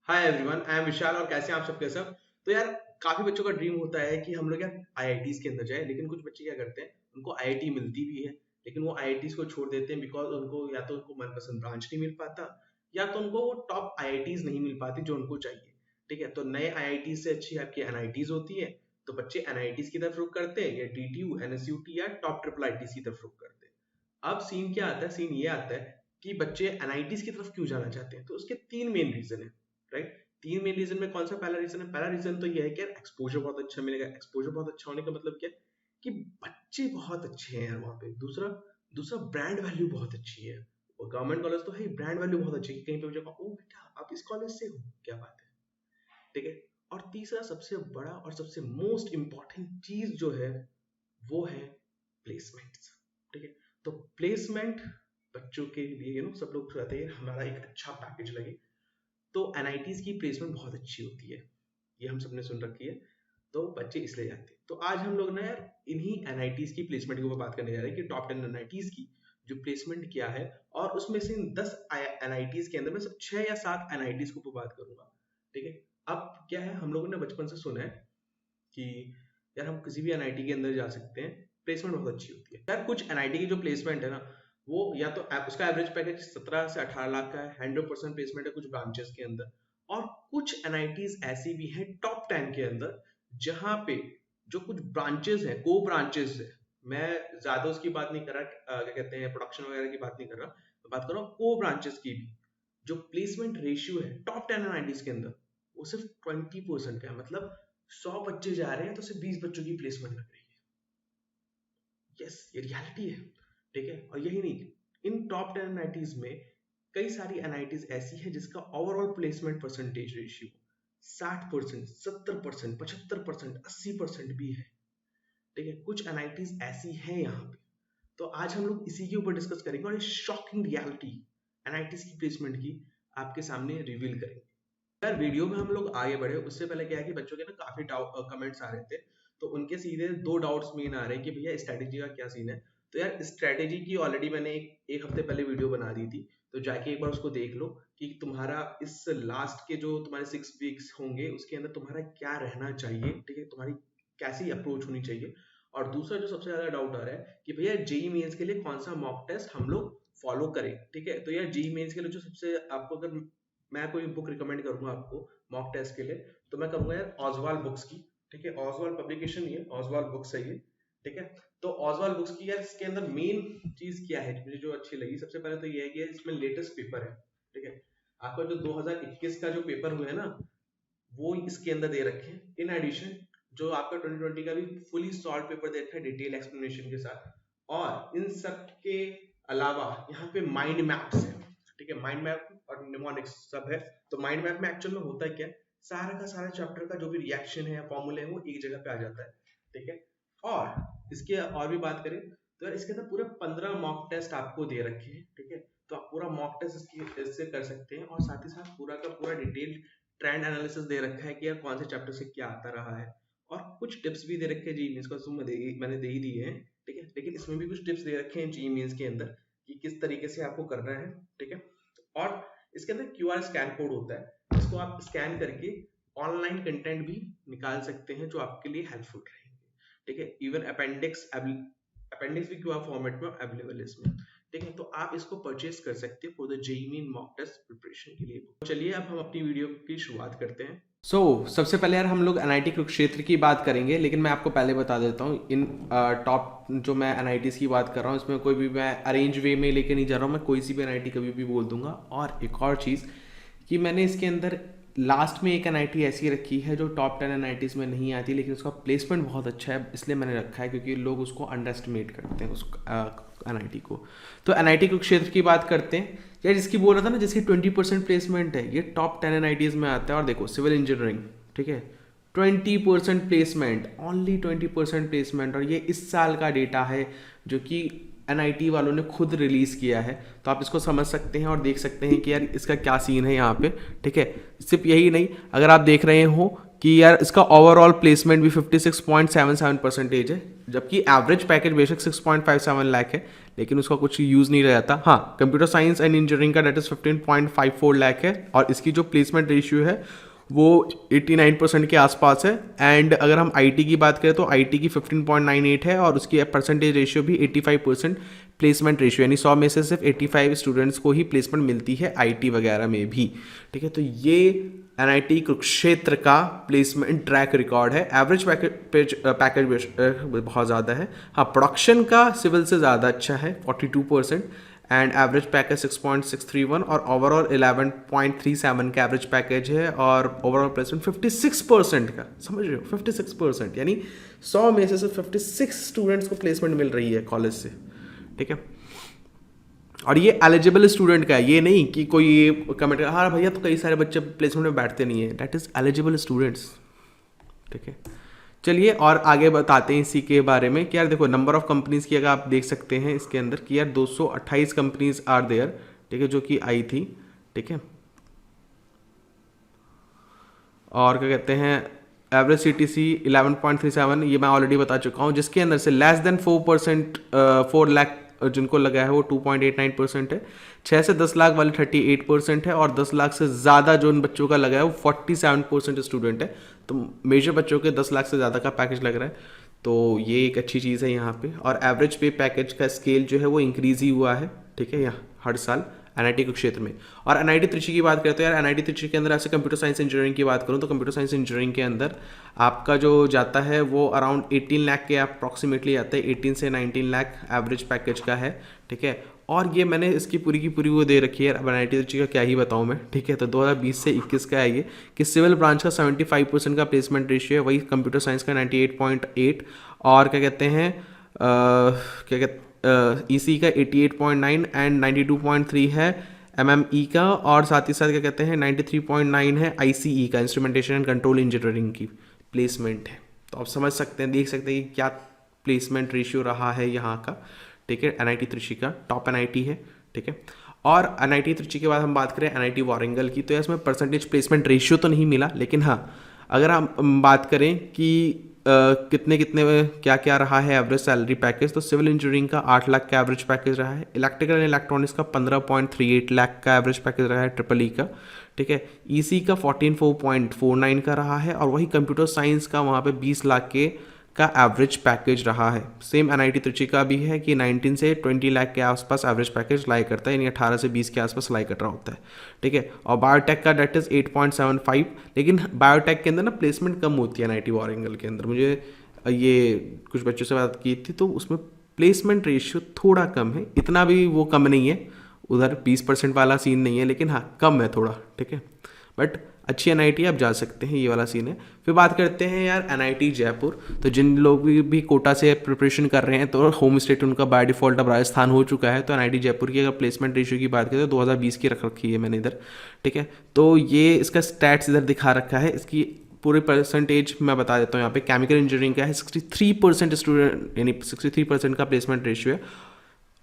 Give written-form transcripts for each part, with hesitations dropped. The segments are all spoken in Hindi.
हाय एवरीवन, आई एम विशाल और कैसे हैं आप सबके सब। तो यार काफी बच्चों का ड्रीम होता है कि हम लोग यार आईआईटीज के अंदर जाए, लेकिन कुछ बच्चे क्या करते हैं, उनको आईआईटी मिलती भी है लेकिन वो आईआईटीज को छोड़ देते हैं बिकॉज उनको या तो उनको मनपसंद ब्रांच नहीं मिल पाता या तो उनको वो टॉप आईआईटीज नहीं मिल पाती जो उनको चाहिए। ठीक है, तो नए आईआईटीज से अच्छी आपकी एनआईटीज होती है, तो बच्चे एनआईटीज की तरफ रुख करते हैं या डीटीयू एनएसयूटी या टॉप ट्रिपल आईटीज की तरफ रुख करते हैं। अब सीन क्या आता है, सीन ये आता है कि बच्चे एनआईटीज की तरफ क्यों जाना चाहते हैं। तो उसके तीन मेन रीजन है, राइट। तीन मेन रीजन में कौन सा पहला रीजन है? पहला रीजन तो ये है कि यार एक्सपोजर बहुत अच्छा मिलेगा। एक्सपोजर बहुत अच्छा होने का मतलब क्या है कि बच्चे बहुत अच्छे हैं यार वहाँ पे। दूसरा दूसरा ब्रांड वैल्यू बहुत अच्छी है। और गवर्नमेंट कॉलेज तो है, ब्रांड वैल्यू बहुत अच्छी है कि कहीं पे मुझे ओ बेटा आप इस कॉलेज से हो, क्या बात है। ठीक है, और तीसरा सबसे बड़ा और सबसे मोस्ट इंपॉर्टेंट चीज जो है वो है प्लेसमेंट्स। ठीक है, तो प्लेसमेंट बच्चों के लिए सब लोग चाहते हैं हमारा एक अच्छा पैकेज लगे, तो एनआईटीज की प्लेसमेंट बहुत अच्छी होती है, ये हम सबने सुन रखी है। तो बच्चे इसलिए जाते हैं। तो आज हम लोग ना यार इन्हीं एनआईटीज की प्लेसमेंट के ऊपर बात करने जा रहे हैं कि टॉप 10 एनआईटीज की जो प्लेसमेंट क्या है, और उसमें से इन 10 एनआईटीज के अंदर मैं सब 6 या 7 एनआईटीज के ऊपर बात करूंगा। ठीक है, अब क्या है, हम लोगों ने बचपन से सुना है कि यार हम किसी भी एनआईटी के अंदर जा सकते हैं, प्लेसमेंट बहुत अच्छी होती है। यार कुछ एनआईटी की जो प्लेसमेंट है ना, वो या तो उसका एवरेज पैकेज 17 से 18 लाख का है, 100% प्लेसमेंट है कुछ ब्रांचेस के अंदर। और कुछ एनआईटीज ऐसी भी हैं टॉप 10 के अंदर जहां पे जो कुछ ब्रांचेस हैं, को ब्रांचेस है, मैं ज्यादा उसकी बात नहीं कर रहा, क्या कहते हैं, प्रोडक्शन वगैरह की बात नहीं कर रहा, मैं बात कर रहा हूँ को ब्रांचेस की भी। जो प्लेसमेंट रेशियो है टॉप 10 एनआईटीज के अंदर वो सिर्फ 20% का है। मतलब 100 बच्चे जा रहे हैं तो सिर्फ 20 बच्चों की प्लेसमेंट लग रही है। यस, ये रियलिटी है। ठीक है, और यही नहीं, इन टॉप 10 एनआईटीज में कई सारी एनआईटीज ऐसी है जिसका ओवरऑल प्लेसमेंट परसेंटेज रेशियो 60%, 70%, 75%, 80% भी है। ठीक है, कुछ एनआईटीज ऐसी हैं यहाँ पे। तो आज हम लोग इसी के ऊपर डिस्कस करेंगे और शॉकिंग रियलिटी एनआईटीज की प्लेसमेंट की आपके सामने रिवील करेंगे। यार वीडियो में हम लोग आगे बढ़े उससे पहले क्या है कि बच्चों के ना काफी कमेंट्स आ रहे थे, तो उनके सीधे दो डाउट्स मेन आ रहे हैं कि भैया स्ट्रेटेजी का क्या सीन है। तो यार स्ट्रेटेजी की ऑलरेडी मैंने एक हफ्ते पहले वीडियो बना दी थी, तो जाके एक बार उसको देख लो कि तुम्हारा इस लास्ट के जो तुम्हारे 6 वीक्स होंगे उसके अंदर तुम्हारा क्या रहना चाहिए। ठीक है, तुम्हारी कैसी अप्रोच होनी चाहिए। और दूसरा जो सबसे ज्यादा डाउट आ रहा है कि भैया जेई मेंस के लिए कौन सा मॉक टेस्ट हम लोग फॉलो करें। ठीक है, तो यार जेई मेंस के लिए जो सबसे आपको, अगर मैं कोई बुक रिकमेंड करूंगा आपको मॉक टेस्ट के लिए, तो मैं करूंगा यार ऑजवाल बुक्स की। ठीक है, ऑजवाल पब्लिकेशन ही है, ऑजवाल बुक्स है ये। ठीक है, तो ऑजवाल बुक्स की यार इसके अंदर मेन चीज क्या है मुझे जो अच्छी लगी, सबसे पहले तो ये है कि इसमें लेटेस्ट पेपर है। ठीक है, आपका जो 2021 का जो पेपर हुआ है ना वो इसके अंदर दे रखे हैं। इन एडिशन जो आपका 2020 का भी फुली सॉल्व पेपर दे रखा है डिटेल एक्सप्लेनेशन के साथ। और इन सब के अलावा यहाँ पे माइंड मैप्स है। ठीक है, माइंड मैप और निमोनिक्स सब है। तो माइंड मैप में एक्चुअल में होता है क्या, सारा का सारा चैप्टर का जो भी रिएक्शन है या फॉर्मूले है वो एक जगह पे आ जाता है। ठीक है, और इसके और भी बात करें तो यार इसके अंदर पूरे 15 मॉक टेस्ट आपको दे रखे हैं। ठीक है, तो आप पूरा मॉक टेस्ट इससे कर सकते हैं, और साथ ही साथ पूरा का पूरा डिटेल ट्रेंड एनालिसिस दे रखा है कि यार कौन से चैप्टर से क्या आता रहा है। और कुछ टिप्स भी दे रखे हैं जी मीन्स को, मैंने दे ही दिए हैं। ठीक है, लेकिन इसमें भी कुछ टिप्स दे रखे हैं जी मीन्स के अंदर कि किस तरीके से आपको करना है। ठीक है, और इसके अंदर क्यूआर स्कैन कोड होता है, इसको आप स्कैन करके ऑनलाइन कंटेंट भी निकाल सकते हैं जो आपके लिए हेल्पफुल रहेंगे। ठीक है, इवन अपेंडिक्स भी क्यूआर फॉर्मेट में अवेलेबल है इसमें। ठीक है, तो आप इसको परचेज कर सकते हैं for the JEE Main mock test preparation के लिए। चलिए अब हम अपनी वीडियो की शुरुआत करते हैं। सबसे पहले यार हम लोग एनआईटी कुरुक्षेत्र की बात करेंगे, लेकिन मैं आपको पहले बता देता हूँ इन टॉप जो मैं एनआईटीज की बात कर रहा हूँ इसमें कोई भी मैं अरेंज वे में लेके नहीं जा रहा हूँ, मैं कोई सी भी एनआईटी कभी भी बोल दूंगा। और एक और चीज़ कि मैंने इसके अंदर लास्ट में एक एनआईटी ऐसी रखी है जो टॉप 10 एनआईटीज में नहीं आती, लेकिन उसका प्लेसमेंट बहुत अच्छा है, इसलिए मैंने रखा है क्योंकि लोग उसको अंडर एस्टिमेट करते हैं उस एनआईटी को। तो एनआईटी कुरुक्षेत्र की बात करते हैं यार, जिसकी बोल रहा था ना जिसकी 20% प्लेसमेंट है, ये टॉप 10 एनआईटीज में आता है। और देखो सिविल इंजीनियरिंग, ठीक है, 20% प्लेसमेंट, ओनली 20% प्लेसमेंट। और ये इस साल का डेटा है जो कि एनआईटी वालों ने खुद रिलीज़ किया है, तो आप इसको समझ सकते हैं और देख सकते हैं कि यार इसका क्या सीन है यहाँ पे। ठीक है, सिर्फ यही नहीं, अगर आप देख रहे हो कि यार इसका ओवरऑल प्लेसमेंट भी 56.77% है, जबकि एवरेज पैकेज बेशक 6.57 लाख है, लेकिन उसका कुछ यूज़ नहीं रहता। हाँ, कंप्यूटर साइंस एंड इंजीनियरिंग का डेट इज़ 15.54 लाख है, और इसकी जो प्लेसमेंट रेशियो है वो 89% के आसपास है। एंड अगर हम आईटी की बात करें तो आईटी की 15.98 है, और उसकी परसेंटेज रेशियो भी 85% प्लेसमेंट रेशियो, यानी 100 में से सिर्फ 85 स्टूडेंट्स को ही प्लेसमेंट मिलती है आईटी वगैरह में भी। ठीक है, तो ये एनआईटी कुरुक्षेत्र का प्लेसमेंट ट्रैक रिकॉर्ड है। एवरेज पैकेज बहुत ज़्यादा है। हाँ, प्रोडक्शन का सिविल से ज़्यादा अच्छा है 42%, एंड एवरेज पैकेज 6.631, और ओवरऑल 11.37 का एवरेज पैकेज है, और ओवरऑल प्लेसमेंट 56% का, समझ रहे हो, 56%, यानी 100 में से सिर्फ 56 स्टूडेंट्स को प्लेसमेंट मिल रही है कॉलेज से। ठीक है, और ये एलिजिबल स्टूडेंट का है, ये नहीं कि कोई कमेंट कर हाँ भैया तो कई सारे बच्चे प्लेसमेंट में बैठते नहीं है, दैट इज एलिजिबल स्टूडेंट्स। ठीक है, चलिए और आगे बताते हैं इसी के बारे में कि यार देखो नंबर ऑफ कंपनीज की अगर आप देख सकते हैं इसके अंदर कि यार 228 कंपनीज आर देयर। ठीक है, जो कि आई थी। ठीक है, और क्या कहते हैं एवरेज सीटीसी 11.37, ये मैं ऑलरेडी बता चुका हूँ, जिसके अंदर से लेस देन 4%, 4 लाख जिनको लगा है वो 2.89% है। 6 से 10 लाख वाले 38% है, और 10 लाख से ज़्यादा जो उन बच्चों का लगा है वो 47% स्टूडेंट है। तो मेजर बच्चों के 10 लाख से ज़्यादा का पैकेज लग रहा है, तो ये एक अच्छी चीज़ है यहाँ पे। और एवरेज पे पैकेज का स्केल जो है वो इंक्रीज ही हुआ है। ठीक है, यहाँ हर साल एनआईटी के क्षेत्र में। और एनआईटी त्रिची की बात करें तो यार एनआईटी त्रिची के अंदर ऐसे कंप्यूटर साइंस इंजीनियरिंग की बात करूँ तो कंप्यूटर साइंस इंजीनियरिंग के अंदर आपका जो जाता है वो अराउंड 18 लाख के अप्रॉक्सीमेटली आता है, 18 से 19 लाख एवरेज पैकेज का है। ठीक है, और ये मैंने इसकी पूरी की पूरी वो दे रखी है, अब एनआईटी त्रिची का क्या ही बताऊँ मैं। ठीक है, तो 2020 से 21 का है ये, कि सिविल ब्रांच का 75% का प्लेसमेंट रेशियो है, वही कंप्यूटर साइंस का 98.8, और क्या कहते हैं क्या कहते ईसी का 88.9 एंड 92.3 है एमएमई का, और साथ ही साथ क्या कहते हैं 93.9 है आईसीई का, इंस्ट्रूमेंटेशन एंड कंट्रोल इंजीनियरिंग की प्लेसमेंट है। तो आप समझ सकते हैं, देख सकते हैं कि क्या प्लेसमेंट रेशियो रहा है यहाँ का। ठीक है, एनआईटी त्रिची का टॉप एनआईटी है। ठीक है, और एनआईटी त्रिची के बाद हम बात करें एनआईटी वारंगल की, तो इसमें परसेंटेज प्लेसमेंट रेशियो तो नहीं मिला, लेकिन हाँ अगर हम बात करें कि कितने कितने क्या क्या रहा है एवरेज सैलरी पैकेज, तो सिविल इंजीनियरिंग का 8 लाख का एवरेज पैकेज रहा है, इलेक्ट्रिकल एंड इलेक्ट्रॉनिक्स का 15.38 लाख का एवरेज पैकेज रहा है ट्रिपल ई का। ठीक है, ईसी का 14.49 का रहा है, और वही कंप्यूटर साइंस का वहाँ पे 20 लाख का एवरेज पैकेज रहा है। सेम एनआईटी त्रिची का भी है कि 19 से 20 लाख के आसपास एवरेज पैकेज लाई करता है, यानी 18 से 20 के आसपास लाई कर रहा होता है। ठीक है, और बायोटेक का डेट इज़ 8.75, लेकिन बायोटेक के अंदर ना प्लेसमेंट कम होती है एनआईटी वारंगल के अंदर। मुझे ये कुछ बच्चों से बात की थी तो उसमें प्लेसमेंट रेशियो थोड़ा कम है, इतना भी वो कम नहीं है, उधर 20% वाला सीन नहीं है, लेकिन हाँ कम है थोड़ा। ठीक है, बट अच्छी एनआईटी आप जा सकते हैं, ये वाला सीन है। फिर बात करते हैं यार एनआईटी जयपुर, तो जिन लोग भी कोटा से प्रिपरेशन कर रहे हैं तो होम स्टेट उनका बाय डिफॉल्ट अब राजस्थान हो चुका है। तो एनआईटी जयपुर की अगर प्लेसमेंट रेशियो की बात करें तो 2020 की रख रखी है मैंने इधर। ठीक है, तो ये इसका स्टैट्स इधर दिखा रखा है, इसकी पूरे परसेंटेज मैं बता देता हूँ यहाँ पे। केमिकल इंजीनियरिंग का है 63% स्टूडेंट, यानी 63% का प्लेसमेंट रेशियो है,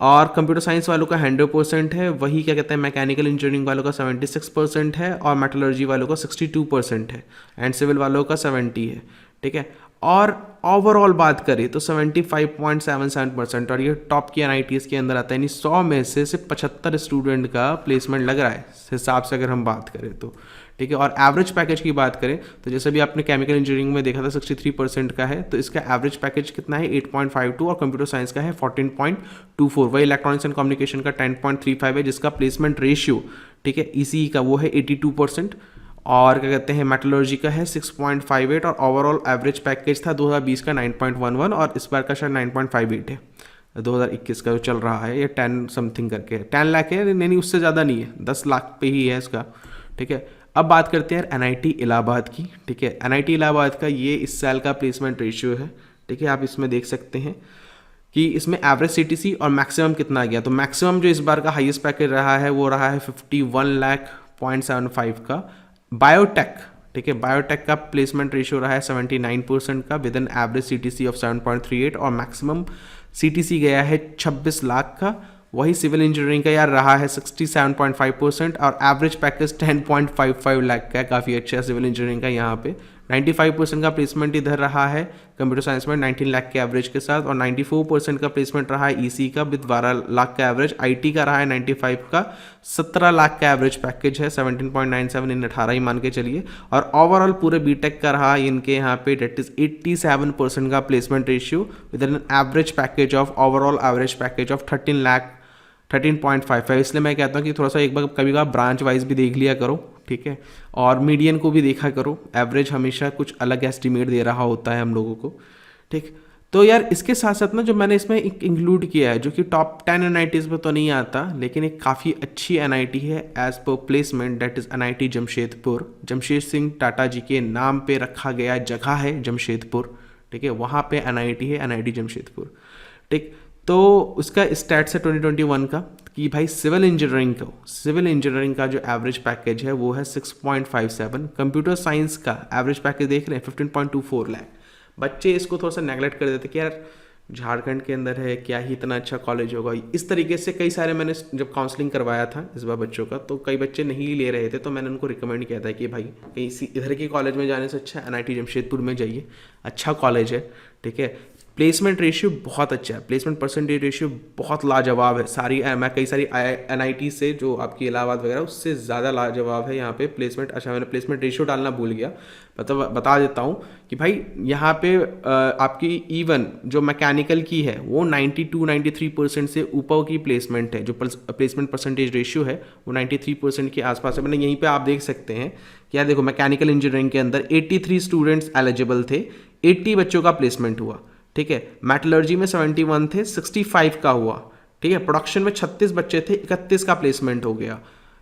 और कंप्यूटर साइंस वालों का 100% है। वही क्या कहते हैं मैकेनिकल इंजीनियरिंग वालों का 76% है, और मेटलर्जी वालों का 62% है, एंड सिविल वालों का 70 है। ठीक है, और ओवरऑल बात करें तो 75.77%, और ये टॉप की एनआईटीज़ के अंदर आता है, यानी 100 में से सिर्फ 75 स्टूडेंट का प्लेसमेंट लग रहा है इस हिसाब से अगर हम बात करें तो। ठीक है, और एवरेज पैकेज की बात करें तो जैसे भी आपने केमिकल इंजीनियरिंग में देखा था 63% का है, तो इसका एवरेज पैकेज कितना है 8.52, और कंप्यूटर साइंस का है 14.24। वही इलेक्ट्रॉनिक्स एंड कम्युनिकेशन का 10.35 है, जिसका प्लेसमेंट रेशियो ठीक है ईसीई का वो है 82%, और क्या कहते हैं मेटलर्जी का है 6.58, और ओवरऑल एवरेज पैकेज था 2020 का 9.11, और इस बार का शायद 9.58 है 2021 का जो चल रहा है, ये 10 समथिंग करके 10 लाख है, नहीं उससे ज़्यादा नहीं है, 10 लाख पे ही है इसका। ठीक है, अब बात करते हैं एनआईटी इलाहाबाद की। ठीक है, एनआईटी इलाहाबाद का ये इस साल का प्लेसमेंट रेशियो है। ठीक है, आप इसमें देख सकते हैं कि इसमें एवरेज सीटीसी और मैक्सिमम कितना आ गया। तो मैक्सिमम जो इस बार का हाईएस्ट पैकेज रहा है वो रहा है 51.75 का बायोटेक। ठीक है, बायोटेक का प्लेसमेंट रेशियो रहा है 79% का with an average CTC of 7.38, और मैक्सिमम सीटीसी गया है 26 लाख का। वही सिविल इंजीनियरिंग का यार रहा है 67.5%, और एवरेज पैकेज 10.55 लाख का है, काफ़ी अच्छा है सिविल इंजीनियरिंग का यहाँ पे। 95% का प्लेसमेंट इधर रहा है कंप्यूटर साइंस में 19 लाख के एवरेज के साथ, और 94% का प्लेसमेंट रहा है ईसी का विद 12 लाख का एवरेज। आईटी का रहा है 95 का 17 लाख का एवरेज पैकेज है, 17.97 इन 18 ही मान के चलिए। और ओवरऑल पूरे बीटेक का रहा इनके यहाँ पे डेट इज 87% का placement ratio with an average package of overall average package of 13.55। इसलिए मैं कहता हूँ कि थोड़ा सा एक बार कभी कभार ब्रांच वाइज भी देख लिया करो, ठीक है, और मीडियन को भी देखा करो। एवरेज हमेशा कुछ अलग एस्टिमेट दे रहा होता है हम लोगों को, ठीक। तो यार इसके साथ साथ ना जो मैंने इसमें एक इंक्लूड किया है, जो कि टॉप 10 एनआईटीज़ में तो नहीं आता, लेकिन एक काफ़ी अच्छी एनआईटी है एज पर placement, that is NIT Jamshedpur. Jamshed Singh Tata ji के नाम पे रखा गया जगह है जमशेदपुर, ठीक है, वहाँ पे एनआईटी है, एनआईटी जमशेदपुर, ठीक। तो उसका स्टैट्स है 2021 का कि भाई सिविल इंजीनियरिंग का जो एवरेज पैकेज है वो है 6.57। कंप्यूटर साइंस का एवरेज पैकेज देख रहे हैं 15.24 लाख। बच्चे इसको थोड़ा सा नेगलेक्ट कर देते कि यार झारखंड के अंदर है, क्या ही इतना अच्छा कॉलेज होगा। इस तरीके से कई सारे मैंने जब काउंसलिंग करवाया था इस बार बच्चों का, तो कई बच्चे नहीं ले रहे थे, तो मैंने उनको रिकमेंड किया था कि भाई कहीं इधर के कॉलेज में जाने से अच्छा एनआईटी जमशेदपुर में जाइए, अच्छा कॉलेज है, ठीक है। प्लेसमेंट रेशियो बहुत अच्छा है, प्लेसमेंट परसेंटेज रेशियो बहुत लाजवाब है। मैं कई सारी एनआईटी से जो आपकी इलाहाबाद वगैरह उससे ज़्यादा लाजवाब है यहाँ पे प्लेसमेंट। अच्छा मैंने प्लेसमेंट रेशियो डालना भूल गया, बता देता हूँ कि भाई यहाँ पे आपकी इवन जो मैकेनिकल की है वो 92-93% से ऊपर की प्लेसमेंट है। जो प्लेसमेंट परसेंटेज रेशियो है वो 93% के आसपास है। मैंने यहीं पे आप देख सकते हैं कि यार देखो मैकेनिकल इंजीनियरिंग के अंदर 83 स्टूडेंट्स एलिजिबल थे, 80 बच्चों का प्लेसमेंट हुआ, ठीक है। मेटलर्जी में 71 थे, 65 का हुआ, ठीक है। प्रोडक्शन में 36 बच्चे थे, 31 का प्लेसमेंट हो गया।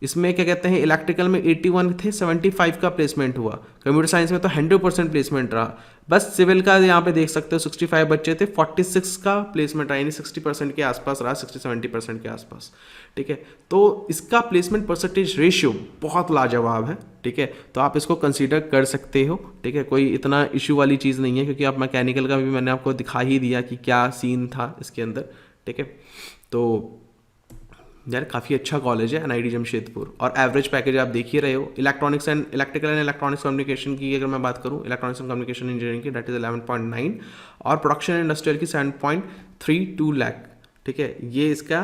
इसमें क्या कहते हैं इलेक्ट्रिकल में 81 थे, 75 का प्लेसमेंट हुआ। कंप्यूटर साइंस में तो 100% प्लेसमेंट रहा। बस सिविल का यहाँ पे देख सकते हो 65 बच्चे थे, 46 का प्लेसमेंट रहा, यानी 60% के आसपास रहा, 60-70% के आसपास, ठीक है। तो इसका प्लेसमेंट परसेंटेज रेशियो बहुत लाजवाब है, ठीक है। तो आप इसको कंसीडर कर सकते हो, ठीक है, कोई इतना इशू वाली चीज़ नहीं है, क्योंकि आप मैकेनिकल का भी मैंने आपको दिखा ही दिया कि क्या सीन था इसके अंदर, ठीक है। तो यार काफ़ी अच्छा कॉलेज है एनआईटी जमशेदपुर, और एवरेज पैकेज आप देख ही रहे हो। इलेक्ट्रॉनिक्स एंड इलेक्ट्रॉनिक्स कम्युनिकेशन की अगर मैं बात करूँ, इलेक्ट्रॉनिक्स एंड कम्युनिकेशन इंजीनियरिंग की डेट इज़ 11.9, और प्रोडक्शन एंड इंडस्ट्रियल की 7.32 लाख, ठीक है। ये इसका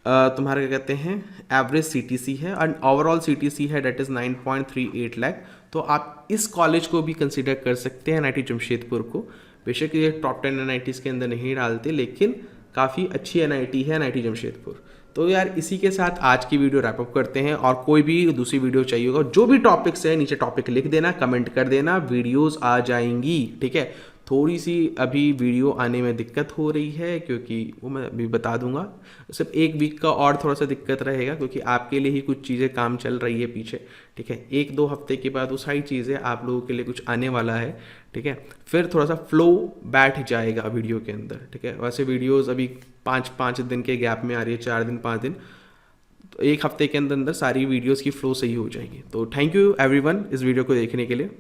तुम्हारा क्या कहते हैं एवरेज सीटीसी है, एंड ओवरऑल सीटीसी है डेट इज़ 9.38 लाख। तो आप इस कॉलेज को भी कंसिडर कर सकते हैं एनआईटी जमशेदपुर को। बेशक ये टॉप 10 एनआईटीज़ के अंदर नहीं डालते, लेकिन काफ़ी अच्छी एनआईटी है एनआईटी जमशेदपुर। तो यार इसी के साथ आज की वीडियो रैप अप करते हैं, और कोई भी दूसरी वीडियो चाहिए होगा, जो भी टॉपिक्स है नीचे टॉपिक लिख देना, कमेंट कर देना, वीडियोस आ जाएंगी, ठीक है। थोड़ी सी अभी वीडियो आने में दिक्कत हो रही है, क्योंकि वो मैं अभी बता दूंगा, सिर्फ एक वीक का और थोड़ा सा दिक्कत रहेगा, क्योंकि आपके लिए ही कुछ चीज़ें काम चल रही है पीछे, ठीक है। 1-2 हफ्ते के बाद वो सारी चीज़ें आप लोगों के लिए कुछ आने वाला है, ठीक है। फिर थोड़ा सा फ्लो बैठ जाएगा वीडियो के अंदर, ठीक है। वैसे वीडियोज़ अभी 5 दिन के गैप में आ रही है, 4 दिन 5 दिन, तो एक हफ्ते के अंदर अंदर सारी वीडियोस की फ्लो सही हो जाएगी। तो थैंक यू एवरीवन इस वीडियो को देखने के लिए।